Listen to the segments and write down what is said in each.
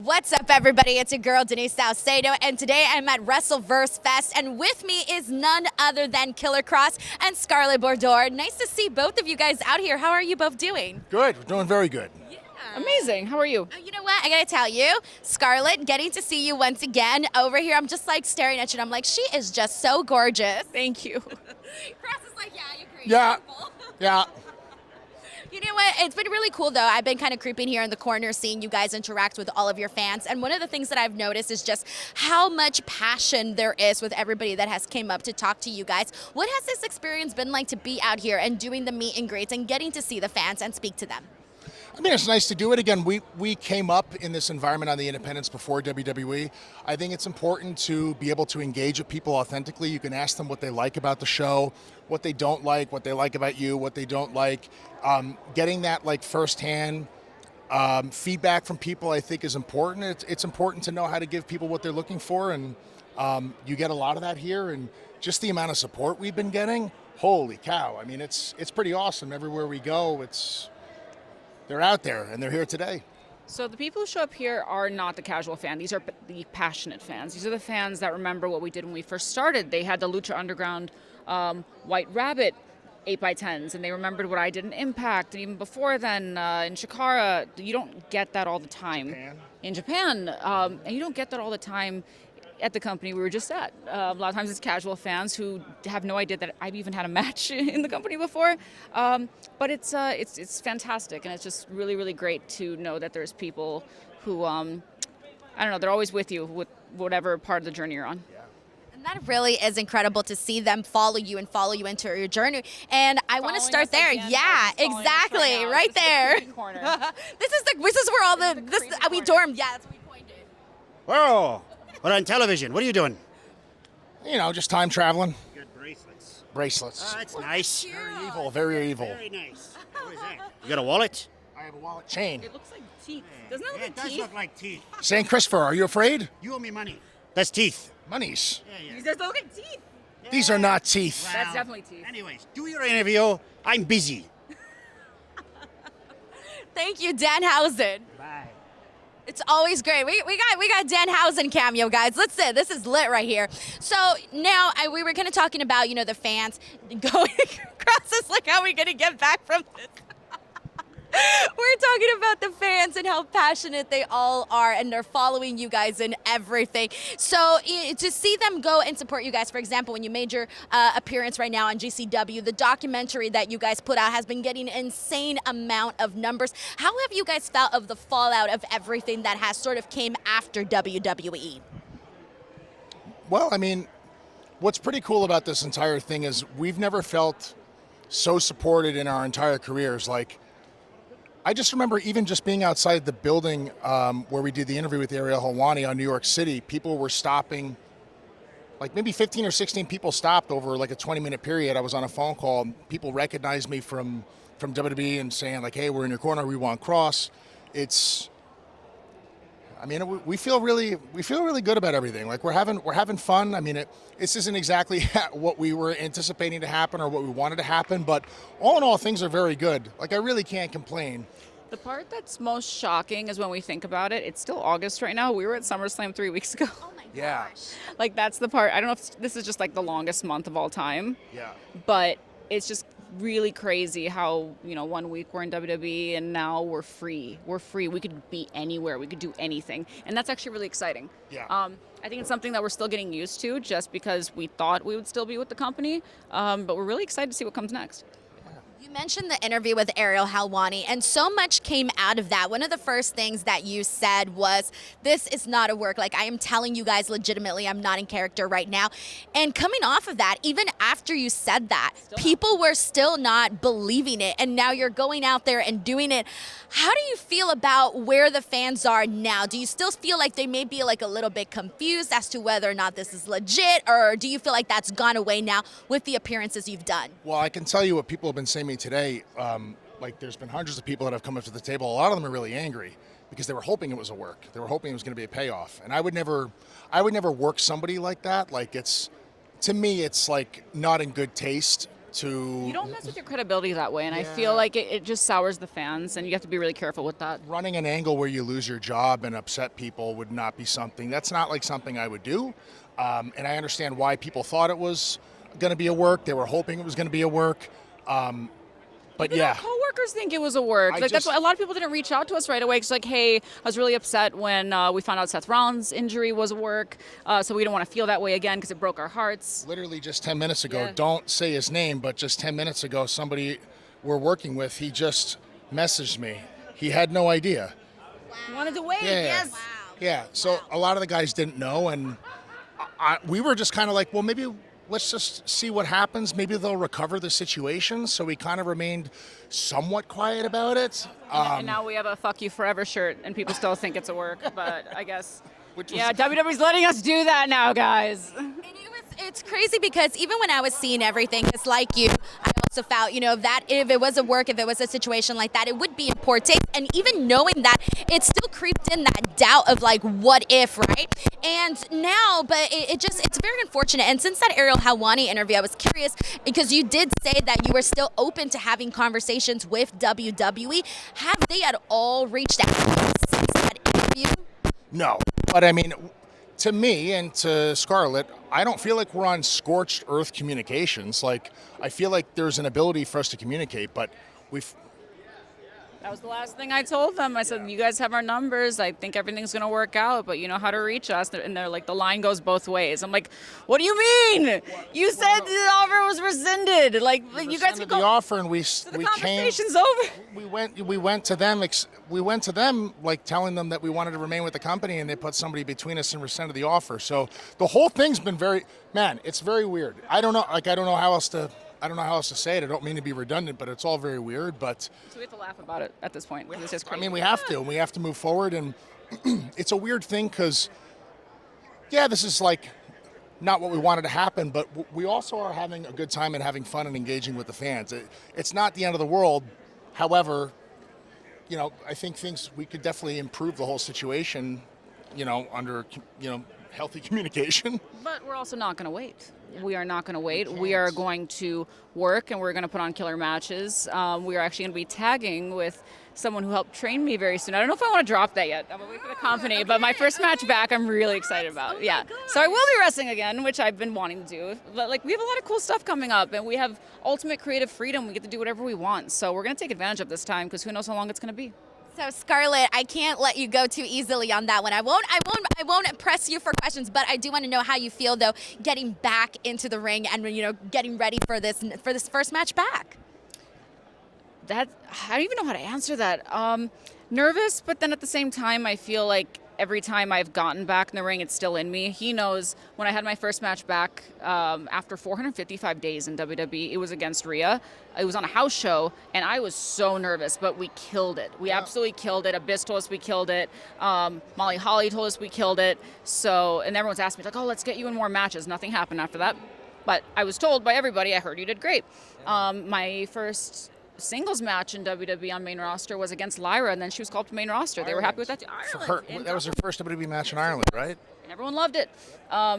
What's up, everybody? It's your girl, Denise Salcedo, and today I'm at Wrestleverse Fest, and with me is none other than Karrion Kross and Scarlett Bordeaux. Nice to see both of you guys out here. How are you both doing? Good. We're doing very good. Yeah. Amazing. How are you? You know what? I gotta tell you, Scarlett, getting to see you once again over here, I'm just like staring at you, and I'm like, she is just so gorgeous. Thank you. Kross is like, yeah, I agree. Yeah. Yeah. You know what? It's been really cool, though. I've been kind of creeping here in the corner, seeing you guys interact with all of your fans. And one of the things that I've noticed is just how much passion there is with everybody that has came up to talk to you guys. What has this experience been like to be out here and doing the meet and greets and getting to see the fans and speak to them? I mean, it's nice to do it again. We came up in this environment on the independents before WWE. I think it's important to be able to engage with people authentically. You can ask them what they like about the show, what they don't like, what they like about you, what they don't like. Getting that like firsthand feedback from people, I think, is important. It's important to know how to give people what they're looking for, and you get a lot of that here. And just the amount of support we've been getting, holy cow! I mean, it's pretty awesome. Everywhere we go, they're out there, and they're here today. So the people who show up here are not the casual fan. These are the passionate fans. These are the fans that remember what we did when we first started. They had the Lucha Underground White Rabbit 8x10s, and they remembered what I did in Impact, and even before then in Shikara. You don't get that all the time in Japan, and you don't get that all the time at the company we were just at. A lot of times it's casual fans who have no idea that I've even had a match in the company before. But it's fantastic, and it's just really, really great to know that there's people who, I don't know, they're always with you with whatever part of the journey you're on. And that really is incredible to see them follow you into your journey. And I want to start there. Yeah, exactly, right there. This is where all we dorm. Yeah, that's where we pointed. Whoa. We're on television. What are you doing? You know, just time traveling. Good bracelets. Bracelets. That's nice. Very evil. Very evil. Very nice. What is that? You got a wallet? I have a wallet chain. It looks like teeth. Doesn't it look like It does teeth? look like teeth. St. Christopher, are you afraid? You owe me money. That's teeth. Monies. Yeah. These just look like teeth. These are not teeth. Well, That's definitely teeth. Anyways, do your interview. I'm busy. Thank you, Danhausen. Bye. It's always great. We got Danhausen cameo, guys. Let's say this is lit right here. So now we were kind of talking about, you know, the fans going across this. Like, how are we gonna get back from this? We're talking about the fans and how passionate they all are, and they're following you guys in everything. So to see them go and support you guys, for example, when you made your appearance right now on GCW, the documentary that you guys put out has been getting an insane amount of numbers. How have you guys felt of the fallout of everything that has sort of came after WWE? Well, I mean, what's pretty cool about this entire thing is we've never felt so supported in our entire careers. Like, I just remember even just being outside the building where we did the interview with Ariel Helwani on New York City, people were stopping, like maybe 15 or 16 people stopped over like a 20-minute period. I was on a phone call, and people recognized me from WWE and saying like, hey, we're in your corner, we want Kross. I mean, we feel really good about everything. Like we're having fun. I mean, this isn't exactly what we were anticipating to happen or what we wanted to happen, but all in all, things are very good. Like I really can't complain. The part that's most shocking is when we think about it, it's still August right now. We were at SummerSlam 3 weeks ago. Oh my Yeah. gosh. Like, that's the part. I don't know if this is just like the longest month of all time. Yeah. But it's just really crazy how, you know, 1 week we're in WWE and now we're free. We're free. We could be anywhere. We could do anything. And that's actually really exciting. Yeah. I think it's something that we're still getting used to just because we thought we would still be with the company. But we're really excited to see what comes next. You mentioned the interview with Ariel Helwani, and so much came out of that. One of the first things that you said was, this is not a work. Like, I am telling you guys legitimately, I'm not in character right now. And coming off of that, even after you said that, people were still not believing it. And now you're going out there and doing it. How do you feel about where the fans are now? Do you still feel like they may be like a little bit confused as to whether or not this is legit? Or do you feel like that's gone away now with the appearances you've done? Well, I can tell you what people have been saying to me today. Like there's been hundreds of people that have come up to the table. A lot of them are really angry because they were hoping it was a work. They were hoping it was going to be a payoff. And I would never work somebody like that. Like to me, it's like not in good taste. You don't mess with your credibility that way, and I Yeah. feel like it just sours the fans, and you have to be really careful with that. running an angle where you lose your job and upset people would not be something. That's not like something I would do. And I understand why people thought it was going to be a work. They were hoping it was going to be a work. But Even yeah. our coworkers think it was a work. I Like that's just- why a lot of people didn't reach out to us right away. It's like, hey, I was really upset when we found out Seth Rollins' injury was a work, so we don't want to feel that way again because it broke our hearts. Literally just 10 minutes ago, Yeah. don't say his name, but just 10 minutes ago, somebody we're working with, he just messaged me. He had no idea. Wanted to wait. Yeah. Yes. Wow. Yeah, so a lot of the guys didn't know, and we were just kind of like, well, maybe let's just see what happens. Maybe they'll recover the situation. So we kind of remained somewhat quiet about it. And now we have a "fuck you forever" shirt, and people still think it's a work. But I guess, Which was- yeah, WWE's letting us do that now, guys. And it's crazy because even when I was seeing everything, it's like you, I also felt, that if it was a work, if it was a situation like that, it would be in poor taste. And even knowing that, it still creeped in that doubt of like, what if, right? And now, but it's very unfortunate. And since that Ariel Helwani interview, I was curious because you did say that you were still open to having conversations with WWE. Have they at all reached out since that interview? No, but I mean, to me and to Scarlett, I don't feel like we're on scorched earth communications. Like, I feel like there's an ability for us to communicate, but we've. That was the last thing I told them. I said, you guys have our numbers. I think everything's going to work out, but you know how to reach us. And they're like, the line goes both ways. I'm like, what do you mean? You said the offer was rescinded. Like, you guys rescinded can the go. offer, and we The came. conversation's over. We went to them like telling them that we wanted to remain with the company, and they put somebody between us and rescinded the offer. So the whole thing's been it's very weird. I don't know how else to say it. I don't mean to be redundant, but it's all very weird. But So we have to laugh about it at this point. It's just I crazy. mean, we have to, and we have to move forward. And it's a weird thing because, yeah, this is like not what we wanted to happen, but we also are having a good time and having fun and engaging with the fans. It's not the end of the world. However, I think we could definitely improve the whole situation, under, healthy communication. But we're also not going to wait. We are not going to wait. We are going to work, and we're going to put on killer matches. We are actually going to be tagging with someone who helped train me very soon. I don't know if I want to drop that yet. I'm going to wait for the company. But my first match back, I'm really excited about. Yeah. So I will be wrestling again, which I've been wanting to do. But we have a lot of cool stuff coming up, and we have ultimate creative freedom. We get to do whatever we want. So we're going to take advantage of this time because who knows how long it's going to be. So Scarlett, I can't let you go too easily on that one. I won't press you for questions, but I do want to know how you feel though getting back into the ring and getting ready for this first match back. I don't even know how to answer that. Nervous, but then at the same time, I feel like every time I've gotten back in the ring, it's still in me. He knows when I had my first match back after 455 days in WWE, it was against Rhea. It was on a house show, and I was so nervous, but we killed it. We absolutely killed it. Abyss told us we killed it. Molly Holly told us we killed it. So, and everyone's asked me, like, oh, let's get you in more matches. Nothing happened after that. But I was told by everybody, I heard you did great. My first singles match in WWE on main roster was against Lyra, and then she was called to main roster. They were happy with that. That was her first WWE match in Ireland, right? And everyone loved it.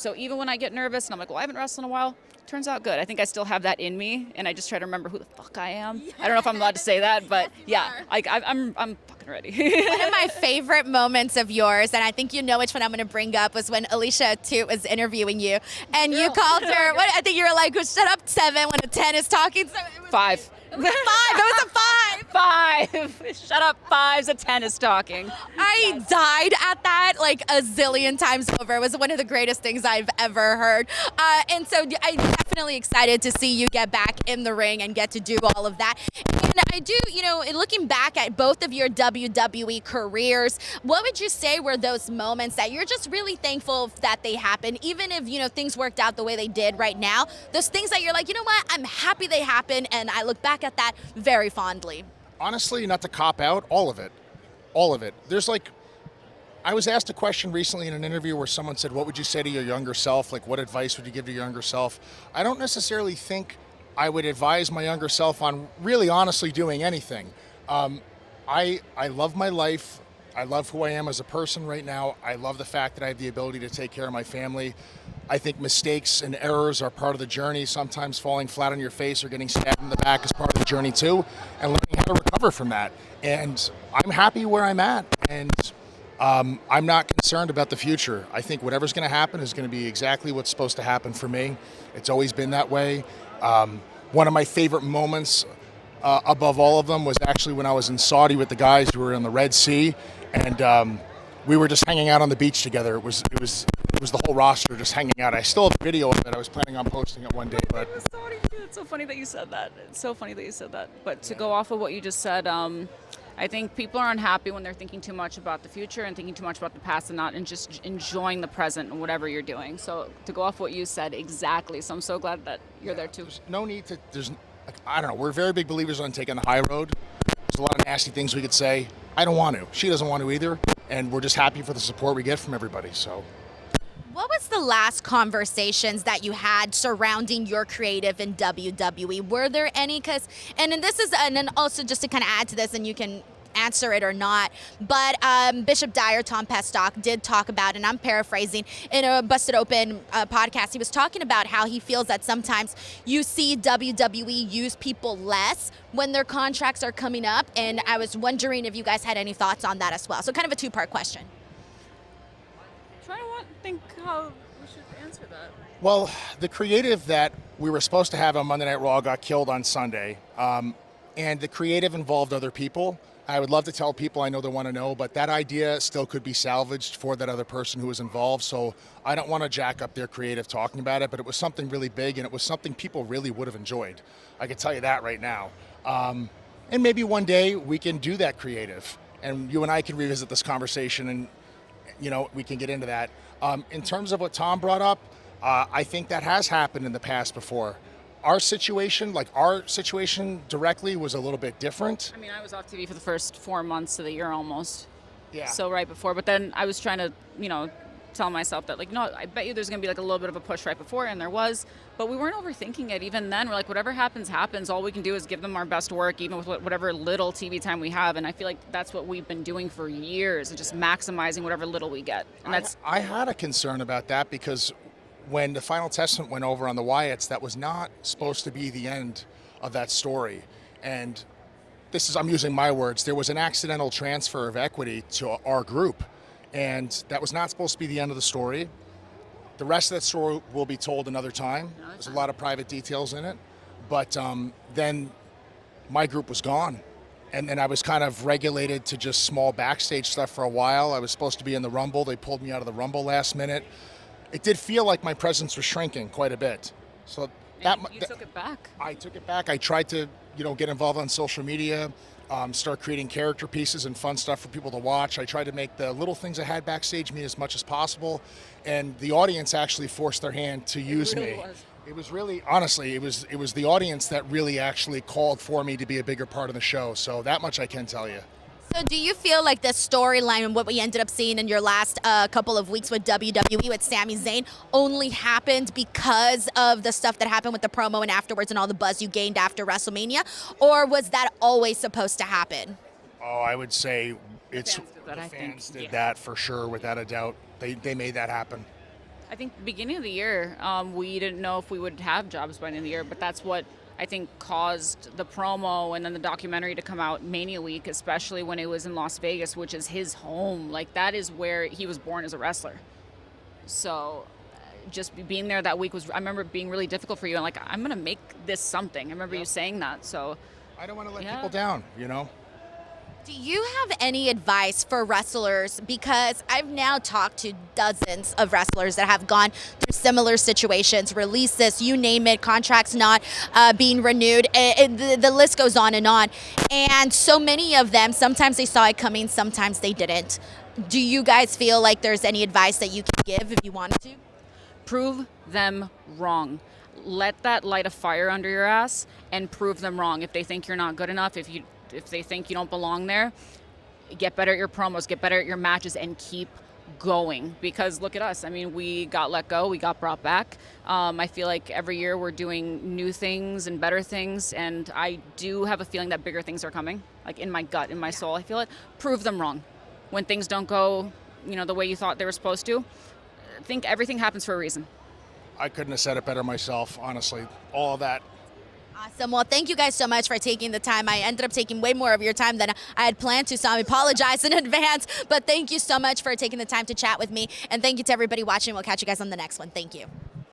So even when I get nervous and I'm like, well, I haven't wrestled in a while, turns out good. I think I still have that in me, and I just try to remember who the fuck I am. I don't know if I'm allowed to say that, but yeah, I'm fucking ready. One of my favorite moments of yours, and I think you know which one I'm going to bring up, was when Alicia Toot was interviewing you, and you called her. I think you were like, "Shut up, 7," when a 10 is talking. So it was 5. It was a 5. It was a 5. 5. Shut up. 5's a 10 is talking. I died at that like a zillion times over. It was one of the greatest things I've ever heard. And so I'm definitely excited to see you get back in the ring and get to do all of that. And I do, looking back at both of your WWE careers, what would you say were those moments that you're just really thankful that they happened, even if, things worked out the way they did right now? Those things that you're like, you know what, I'm happy they happened, and I look back at that very fondly. Honestly, not to cop out, all of it. There's I was asked a question recently in an interview where someone said, what would you say to your younger self? Like, what advice would you give to your younger self? I don't necessarily think I would advise my younger self on really honestly doing anything. I love my life. I love who I am as a person right now. I love the fact that I have the ability to take care of my family. I think mistakes and errors are part of the journey. Sometimes falling flat on your face or getting stabbed in the back is part of the journey too, and learning how to recover from that. And I'm happy where I'm at, and I'm not concerned about the future. I think whatever's going to happen is going to be exactly what's supposed to happen for me. It's always been that way. One of my favorite moments above all of them was actually when I was in Saudi with the guys who were in the Red Sea, and we were just hanging out on the beach together. It was the whole roster just hanging out. I still have a video of it. I was planning on posting it one day, but It's so funny that you said that. It's so funny that you said that. But to go off of what you just said, I think people are unhappy when they're thinking too much about the future and thinking too much about the past and not and just enjoying the present and whatever you're doing. So to go off what you said, exactly. So I'm so glad that you're there too. there's no need to. I don't know. We're very big believers on taking the high road. There's a lot of nasty things we could say. I don't want to. She doesn't want to either. And we're just happy for the support we get from everybody. So. What was the last conversations that you had surrounding your creative in WWE? Were there any? And then also just to kind of add to this, and you can answer it or not, but Bishop Dyer, Tom Pestock, did talk about, and I'm paraphrasing, in a Busted Open podcast, he was talking about how he feels that sometimes you see WWE use people less when their contracts are coming up, and I was wondering if you guys had any thoughts on that as well. So kind of a two-part question. Trying to think how we should answer that. Well, the creative that we were supposed to have on Monday Night Raw got killed on Sunday, and the creative involved other people. I would love to tell people, I know they want to know, but that idea still could be salvaged for that other person who was involved. So I don't want to jack up their creative talking about it, but it was something really big, and it was something people really would have enjoyed. I can tell you that right now. And maybe one day we can do that creative, and you and I can revisit this conversation, and we can get into that. In terms of what Tom brought up, I think that has happened in the past before. Our situation directly was a little bit different. I mean, I was off TV for the first 4 months of the year almost. Yeah. So right before, but then I was trying to, tell myself that I bet you there's going to be a little bit of a push right before, and there was, but we weren't overthinking it even then. We're like, whatever happens, happens. All we can do is give them our best work, even with whatever little TV time we have. And I feel like that's what we've been doing for years, and just maximizing whatever little we get. And I had a concern about that because when the Final Testament went over on the Wyatts, that was not supposed to be the end of that story. And I'm using my words, there was an accidental transfer of equity to our group. And that was not supposed to be the end of the story. The rest of that story will be told another time. There's a lot of private details in it. But then my group was gone. And then I was kind of regulated to just small backstage stuff for a while. I was supposed to be in the Rumble. They pulled me out of the Rumble last minute. It did feel like my presence was shrinking quite a bit. So you took it back. I took it back. I tried to, get involved on social media, start creating character pieces and fun stuff for people to watch. I tried to make the little things I had backstage mean as much as possible, and the audience actually forced their hand to use me. It was really, honestly, it was the audience that really actually called for me to be a bigger part of the show. So that much I can tell you. So do you feel like the storyline and what we ended up seeing in your last couple of weeks with WWE with Sami Zayn only happened because of the stuff that happened with the promo and afterwards and all the buzz you gained after WrestleMania? Or was that always supposed to happen? Oh, I would say The fans did that for sure, without a doubt. They made that happen. I think beginning of the year, we didn't know if we would have jobs by the end of the year, but that's what I think caused the promo and then the documentary to come out Mania week, especially when it was in Las Vegas, which is his home. Like, that is where he was born as a wrestler. So just being there that week I remember being really difficult for you. And I'm going to make this something. I remember you saying that. So I don't want to let people down, Do you have any advice for wrestlers? Because I've now talked to dozens of wrestlers that have gone through similar situations, releases, you name it, contracts not being renewed. The list goes on. And so many of them, sometimes they saw it coming, sometimes they didn't. Do you guys feel like there's any advice that you can give if you wanted to? Prove them wrong. Let that light a fire under your ass and prove them wrong. If they think you're not good enough, if they think you don't belong there, get better at your promos, get better at your matches, and keep going. Because look at us. I mean, we got let go, we got brought back. I feel like every year we're doing new things and better things, and I do have a feeling that bigger things are coming. Like, in my gut, in my soul, I feel it. Prove them wrong. When things don't go, the way you thought they were supposed to, think everything happens for a reason. I couldn't have said it better myself, honestly. All of that. Awesome. Well, thank you guys so much for taking the time. I ended up taking way more of your time than I had planned to, so I apologize in advance. But thank you so much for taking the time to chat with me. And thank you to everybody watching. We'll catch you guys on the next one. Thank you.